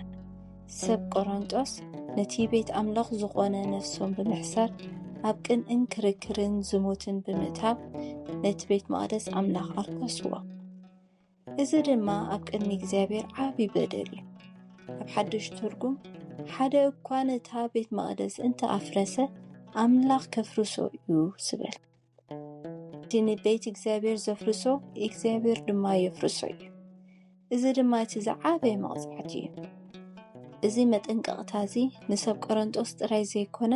ሰብ ቆሮንጦስ ነቲ ቤት ኣምልኽ ዝኾነ ነፍሶም ብምሕሳር ኣብ ቅንዕን ክርክርን ዝሙትን ብምእታብ ነቲ ቤት መቅደስ ኣምላኽ ኣርኮስዎ። እዚ ድማ ኣብ ቅድሚ እግዚአብሔር ዓብይ በደል እዩ። ኣብ ሓድሽ ትርጉም ሓደ እኳ ነታ ቤት መቅደስ እንተኣፍረሰ ኣምላኽ ከፍርሶ እዩ ስብል። እቲ ንቤት እግዚአብሔር ዘፍርሶ እግዚአብሔር ድማ የፍርሶ እዩ። እዚ ድማ እቲ ዝዓበየ መቕፅዓት እዩ። እዚ መጠንቀቕታ እዚ ንሰብ ቆሮንጦስ ጥራይ ዘይኮነ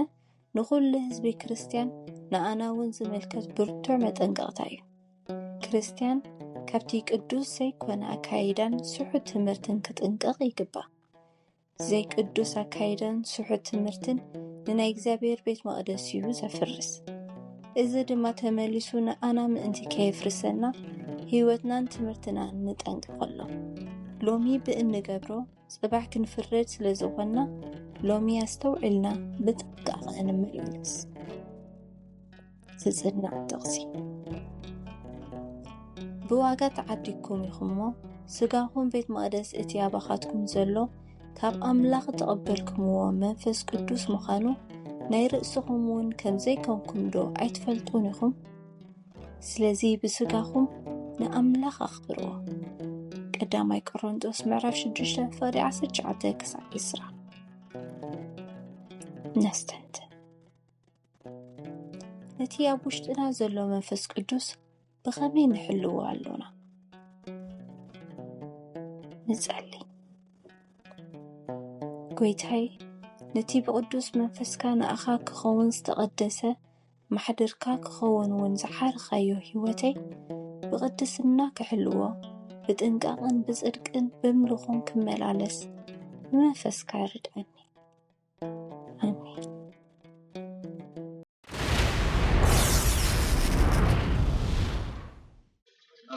ንኹሉ ህዝቢ ክርስቲያን ንኣና እውን ዝምልከት ብርቱዕ መጠንቀቕታ እዩ። ክርስቲያን ካብቲ ቅዱስ ዘይኮነ ኣካይዳን ስሑት ትምህርትን ክጥንቀቕ ይግባእ። ዘይቅዱስ ኣካይዳን ስሑት ትምህርትን ንናይ እግዚአብሔር ቤት መቅደስ እዩ ዘፍርስ። እዚ ድማ ተመሊሱ ንኣና ምእንቲ ከየፍርሰና ህይወትናን ትምህርትናን ንጠንቀቐሎ። ሎሚ ብእንገብሮ ጽባሕ ክንፍረድ ስለ ዝኾንና ሎሚ ኣስተውዒልና ብጥንቃቐ እንመላለስ። ዝጽናዕ ጥቕሲ ብዋጋ ተዓዲግኩም ኢኹሞ ስጋኹም ቤት መቅደስ እቲ ኣባኻትኩም ዘሎ ካብ ኣምላኽ ተቐበልኩምዎ መንፈስ ቅዱስ ምዃኑ ናይ ርእስኹም እውን ከም ዘይኮንኩም ዶ ኣይትፈልጡን ኢኹም? ስለዚ ብስጋኹም ንኣምላኽ ኣኽብርዎ። ቀዳማይ ቆሮንጦስ ምዕራፍ 6 ፍቅዲ 19-20 ነስተንትን ነቲ ኣብ ውሽጥና ዘሎ መንፈስ ቅዱስ ብኸመይ ንሕልዎ ኣሎና? ንጸሊ። ጎይታይ ነቲ ብቅዱስ መንፈስካ ንኣኻ ክኸውን ዝተቐደሰ ማሕደርካ ክኸውን እውን ዝሓርኻዮ ህይወተይ ብቅድስና ክሕልዎ ብጥንቃቕን ብጽድቅን ብምልኹን ክመላለስ ብመንፈስካ ርድአኒ። ኣሜን።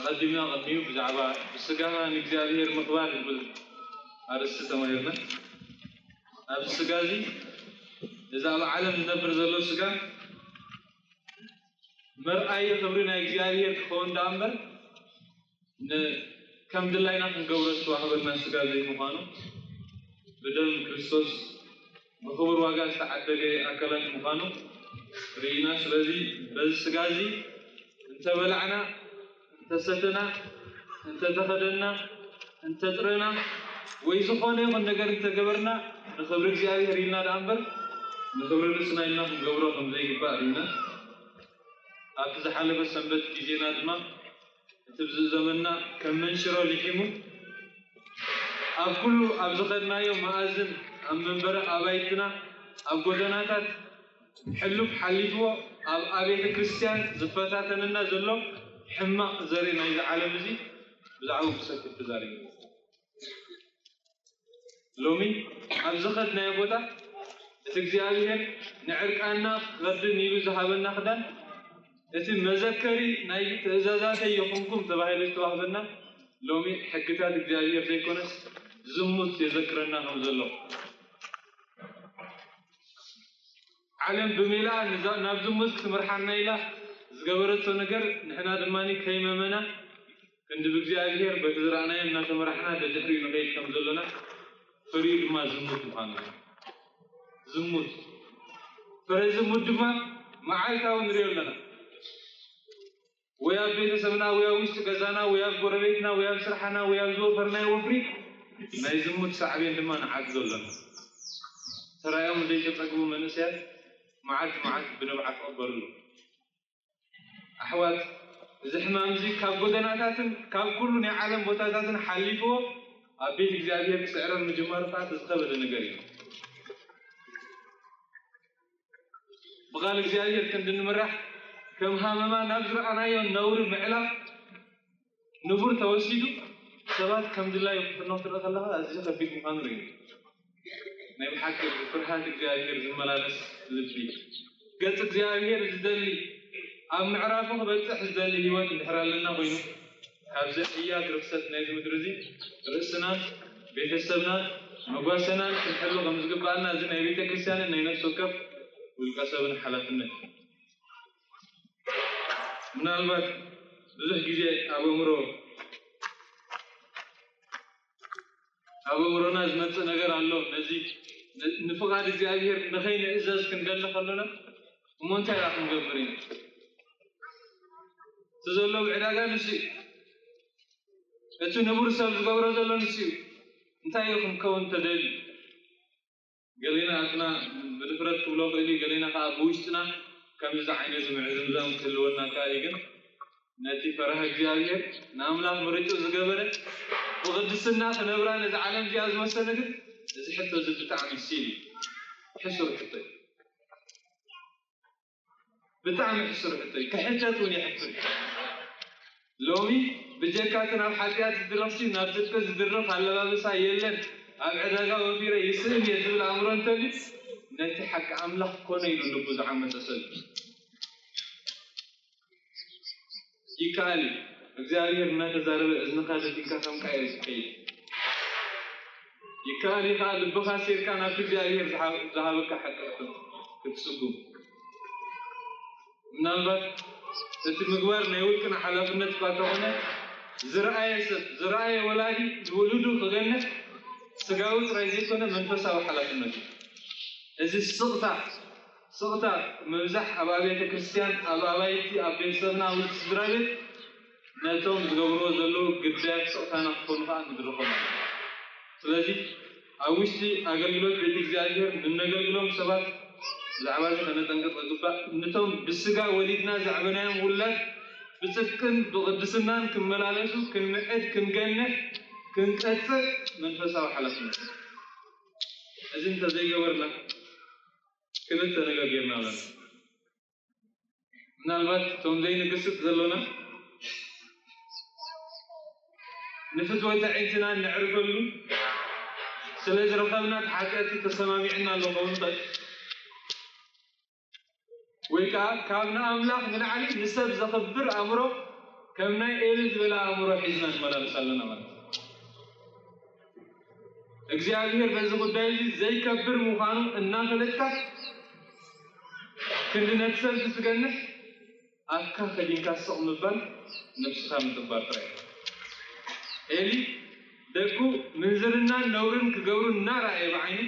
أقدمنا قديم بزعبا بسجانا نجزاهير مقبال أرسل تمايرنا أبسجازي إذا العالم نبر زلوا سجان مرأي خبرنا نجزاهير خون دامبر كم دلائنا نقولش وحبنا سجازي مخانو بدل كريستوس بخبر واقع تعدل أكلات مخانو رينا سلزي بس سجازي أنت بلعنا تستنا أنت تخدنا أنت ترنا ويسخونه من نجار تجبرنا نخبر زيادة رينا دامبر نخبر رسنا إننا نجبره هم زي بارينا أكيد حاله بس سنبت كيجينا دما تبز زمننا كم من شرا لحيمو أكلو أبزقنا يوم مازن أم منبر أبايتنا أبغدناتات حلوك حليفو أبيت كريستيان زفتاتنا نزلهم حماق زرينا إذا عالم زي بزعوه بسكت تزارين لومي أبزختنا يا بوتا تكزي عليها نعرق أنا غد نيلو زهابنا خدان إتي مذكري ناي تزازات يخونكم تباهي لستواهبنا لومي حكتها تكزي عليها زي كونس زموت يذكرنا همزلو عالم بميلا نابزموت تمرحنا إله زغبرتو ነገር ንሕና ድማኒ ከይመመና እንድ ብእግዚአብሔር በትዝራእናይ እናተመራሕና ደድሕሪ ንኸይድ ከም ዘለና ፍሪኡ ድማ ዝሙት ምዃኑ ዝሙት ፍረ ዝሙት ድማ መዓልታዊ ንሪኦ ኣለና ወይ ኣብ ቤተሰብና ወይ ኣብ ውሽጢ ገዛና ወይ ኣብ ጎረቤትና ወይ ኣብ ስራሕና ወይ ኣብ ዝወፈርናዮ ወፍሪ ናይ ዝሙት ሳዕብን ድማ ንዓግዞ ኣለና ተራእዮም እንደይተፀግቡ መንእሰያት መዓልቲ ብንብዓት ክቕበርሉ أحوال زحمة مزيك كاب قدناتن كاب كل نعلم بوتاتن حليفه أبيت إجابية كسعر المجمار فات تخبر النجاري بقال إجابية كند المرح كم هامما نبزر أنا يوم نور معلا نبور توسيدو سبات كم دللا يفرنا ترى الله أزيد أبيت مخانرين نبي حكي فرحات إجابية زملالس لبي قلت إجابية زدلي أم نعرفه بس حزدلي هو نحرال لنا بينه هذا حياة رخصة نايز مدرزي رخصنا بيتسبنا مقاسنا كنحلو غمز قبعنا زين أبيت كريستيان نينا سوكب والقصبنا حالتنا من البعض بزح جزء أبو مرو ناس نفس نجار الله نزي نفقد الجاهير نخين إزاز كندل خلنا ومنتهى راح نقبرين تزلوا بعلاقة نسي أنتوا نبور سال زقورة زلنا نسي انتهى يوم كون تدل قالينا أكنا بدفرت كلوك اللي قالينا كابوشتنا كم زعينا زمع زمزم كلونا كايجن ناتي فرح الجاهير ناملا مريتو زقبرة وقدسنا خنبرة نزعلم جاز مثلا كده إذا حتى زد بتاع السيلي حسر حتى بتاع حسر حتى كحجات وني حفر لومي بجاكاتنا الحاجات الدراسي نابتك زدرنا على باب سايلن أبعدها وفيرة يسلم يزول أمران تبي ناتي حق عملاق كونه يلنبوز عامة تسل يكالي እግዚአብሔር እና ተዛረበ እዝነካተ ዲካም ካይርስ ከይ ይካሊ ቃል በኻሲር ካና እግዚአብሔር ዘሃበከ ሐቀተ ክትስጉም ምናልባት እቲ ምግባር ናይ ውልቅና ሓላፍነት ባተሆነ ዝረአየ ወላዲ ዝወልዱ ከገነት ስጋዊ ጥራይ ዘይኮነ መንፈሳዊ ሓላፍነት እዚ ስቕታ መብዛሕ ኣብ ቤተ ክርስቲያን ኣብ ኣባይቲ ኣብ ቤተሰብና ውስጥ ዝድራቤት ناتهم زغورو زلو قدات سقطانا كونفا ندرخم ስለዚህ አውሽቲ አገልግሎት በእግዚአብሔር እንነገልግሎም ሰባት ዛዕባዝ ከነጠንቀቅ ግባ እንቶም ብስጋ ወሊድና ዛዕበናም ሁላት ብጽድቅን በቅድስናን ከመላለሱ ከመዕድ ከንገነህ ከንቀጥል መንፈሳዊ ሐላፍነት እዚን ተዘይገበርና ከነተ ተነጋገርና ማለት ምናልባት ተንዘይ ንግስት ዘሎና نفتوى تعيشنا نعرفه سلج رقمنا حاجات تسمعنا لغون طيب ويكا كامنا أملاك من علي نسب زخبر أمره كمنا إيلز بلا أمره حزنا ملا بسالنا ملا እግዚአብሔር በዚህ ጉዳይ ዘይ ከብር መሆኑ እናንተለካ ክንድነት ሰልፍ ትገነህ አካ ከዲንካ ሰው መባል ነፍስታ ምትባል ጥራይ ኤሊ ደጉ ምንዝርና ነውርን ከገብሩ እናራይ ባይኒ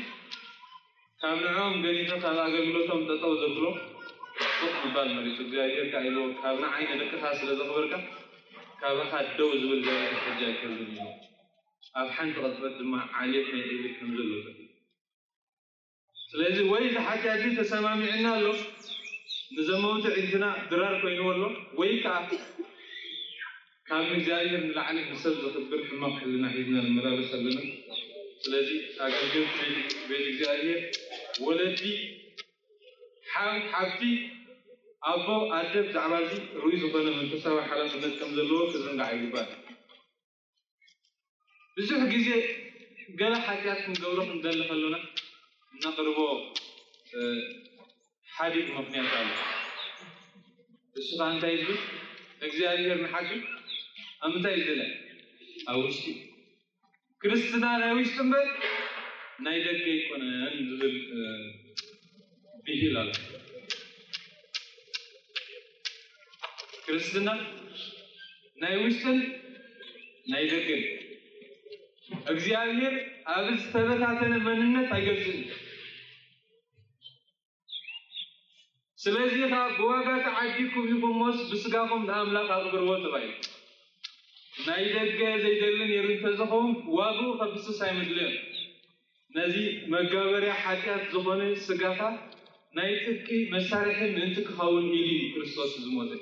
ካብናም ገኒታ ታላገልግሎቶም ተጠው ዘብሎ ሶት መባል ማለት እግዚአብሔር ካይሎ ካብና አይነ ለከታ ስለዘخبرካ ካብኻ ደው ዝብል ዘይ ተጃከል ዝምኑ ኣብ ሓንቲ ቅጽበት ድማ ዓሊት ናይ ኤሊ ከም ዘሎ ስለዚህ ወይ ተሓጃጂ ተሰማሚዕና ኣሎ ንዘመውት ዕድና ድራር ኮይኑ ኣሎ ወይ ካ ካብ እግዚአብሔር ንላዕሊ ንሰብ ዝኽብር ሕማቅ ሕልና ሒዝና ንመላለስ ኣለና ስለዚህ ኣገልግሎት ቤት እግዚአብሔር ወለዲ ሓብቲ ኣቦ ኣደብ ዛዕባዚ ሩይ ዝኾነ መንፈሳዊ ሓላፍነት ከም ዘለዎ ክዝንጋዕ ይግባእ ብዙሕ ግዜ ገለ ሓጢያት ክንገብሮ ክንደሊ ከለና እናቅርቦ ሓዲግ ምክንያት ኣሎ እሱ ከዓ እንታይ ይብል እግዚአብሔር ንሓቂ ኣብ ምንታይ ይዘለ ኣብ ውሽጢ ክርስትና ናይ ውሽጢ እምበር ናይ ደገ ይኮነን ዝብል ብሂል ኣሎ ክርስትና ናይ ውሽጥን ናይ ደገን እግዚአብሔር ኣብ ዝተበታተነ መንነት አይገልጽም ስለዚህ በዋጋ ተዓዲኩም ይቆሞስ ብስጋኩም ለአምላክ አቅርቦ ተባይ ናይ ደገ ዘይደልን የርንተዘኹም ዋጉ ከብስስ አይመድልም ነዚ መጋበሪያ ኃጢአት ዝኾነ ስጋታ ናይ ጥቂ መሳርሕን እንትክኸውን ኢሊ ክርስቶስ ዝሞተ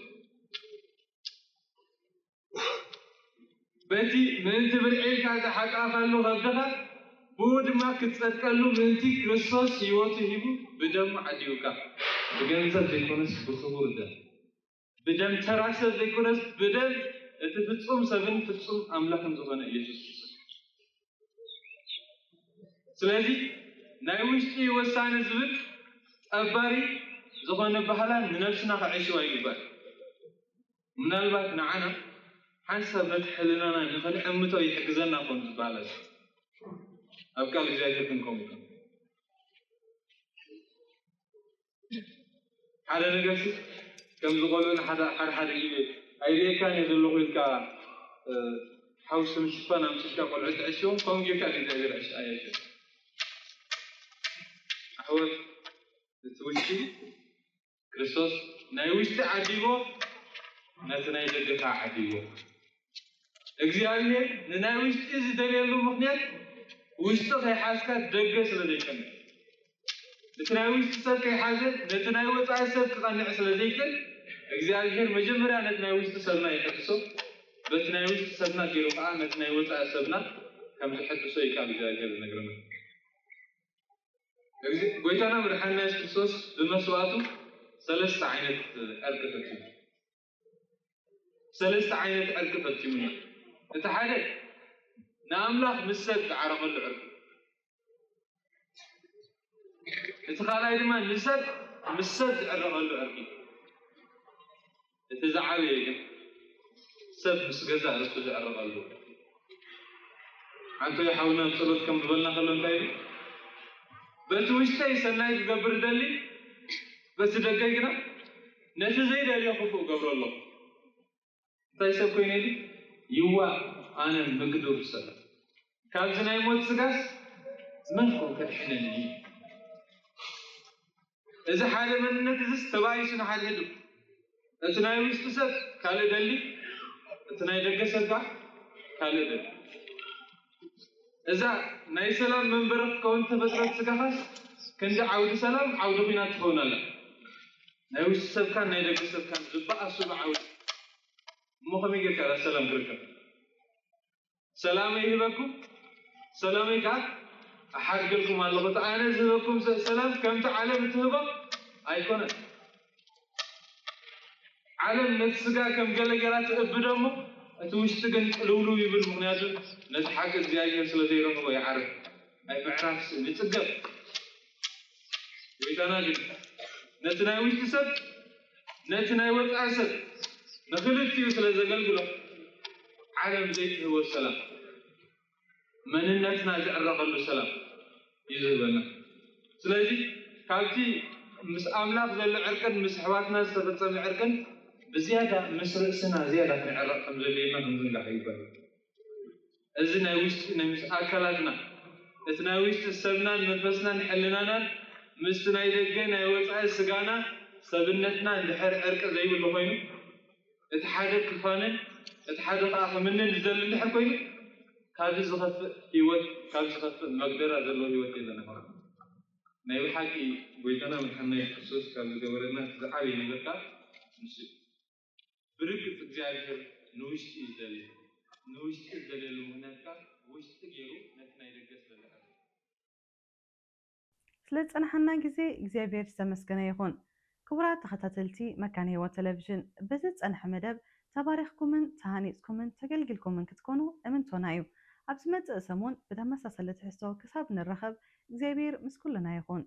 بتي من تبرعي كذا حق أخلو هذا بود ما كتسكلو من تي كريستوس يوتي هيبو بدم عديوكا بجنسة ذكرنس بخبور ده بدم تراسة ذكرنس بدم تفتصم سبن تفتصم أملاك زغنا يسوع سلازي نايوشتي وسان زبط أباري زغنا بحالا نفسنا عيشوا يبقى من البعض نعنا حسب نتحلنا نخلي أمتو يحجزنا كون بالله أبكال جاهز منكم على نجس كم يقولون حدا يجي أيدي كان يدلوا لك حوس مشفنا مشكا قل عد عشيون كم يكاد يدير عش أيش أحوال توشي كريستوس نايوشت عديبو نتنا يدقق عديبو إجزاء نايوشت إذا دليل مخنيات ويشتغل هاي حاسكا دقس لديكن نتناويش تسد كي حاجة نتناوي تعسد تقنع سلديكن إجزاء مجمرة نتناويش تسدنا يحدثوا بتناويش تسدنا كي رفعة نتناوي تعسدنا كم تحدثوا يكام إجزاء نقرنا قويتنا مرحنا يسكسوس بمسواته ثلاث عينات أركفتهم ثلاث عينات أركفتهم تتحدث ناملاخ مسد عرق العرق تخيل ما مسد عرق العرق تزعل يجي سد مسجزة رسول عرق العرق أنتوا يحاولون تصلوا كم قبلنا خلون تايم بس وش تاي سناي قبر دلي بس دقيقنا نتزايد عليه خفوا قبر الله تاي سبكين يدي يوا أنا مقدور سلام كابزنا يموت سجاس من هو كحنني إذا حال من نتزس تباعي شنو حال هدو أتناي ويستسد كاله دلي أتناي دقسد كا كاله دلي إذا ناي سلام من برف كون تبصرت سجاس كندا عود سلام عود بينا تخون الله ناي ويستسد كان ناي دقسد كان زبا أسوب عود مخمي كلا سلام بركة سلامي يهبكم سلامي كات أحد قلكم الله تعالى زهبكم سلام كم تعلم تهبك أيقونة علم نتسقى كم قلقلات أبدامه أتوشتقن لولو يبل مغنياته نتحق الزياجة سلطيرون هو يعرف أي معرف نتسقى ويتانا جد نتناويش تسد نتناويش أسد نخلت يوصل زقل قلو عالم زيت هو السلام من الناس ناجع الرقل السلام يزبنا سلازي كالتي مس أملاك ذل عركن مس حواتنا استبتصم عركن بزيادة مس رأسنا زيادة في العرق مزلينا من الحيبة إذن ويش نمس أكلاتنا إذن ويش تسبنا نفسنا نحلنا مستنا يدقنا يوسع السجانا سبنتنا لحر عرق زي باللقين اتحادث كفانن اتحادث آخر من نزل اللي حكوين كذا زخف هيوت كذا زخف مقدرة زلوا هيوت إذا نهار نيل حكي بيتنا من حنا خصوص كذا جبرنا زعلي نذكر نسيب بركة تجاري نوش الدليل هناك وش تجيرو نحن يرجس لله سلت أنا حنا جزء إكزابير سمسكنا يخون كبرات تخطتلتي مكان هو تلفزيون بزت أنا حمدب تباريخكم تهانيسكم تقلقلكم كتكونوا أمنتونايو عبسمت سمون بدمسا سلت حسو كساب نرخب إكزابير مس كلنا يخون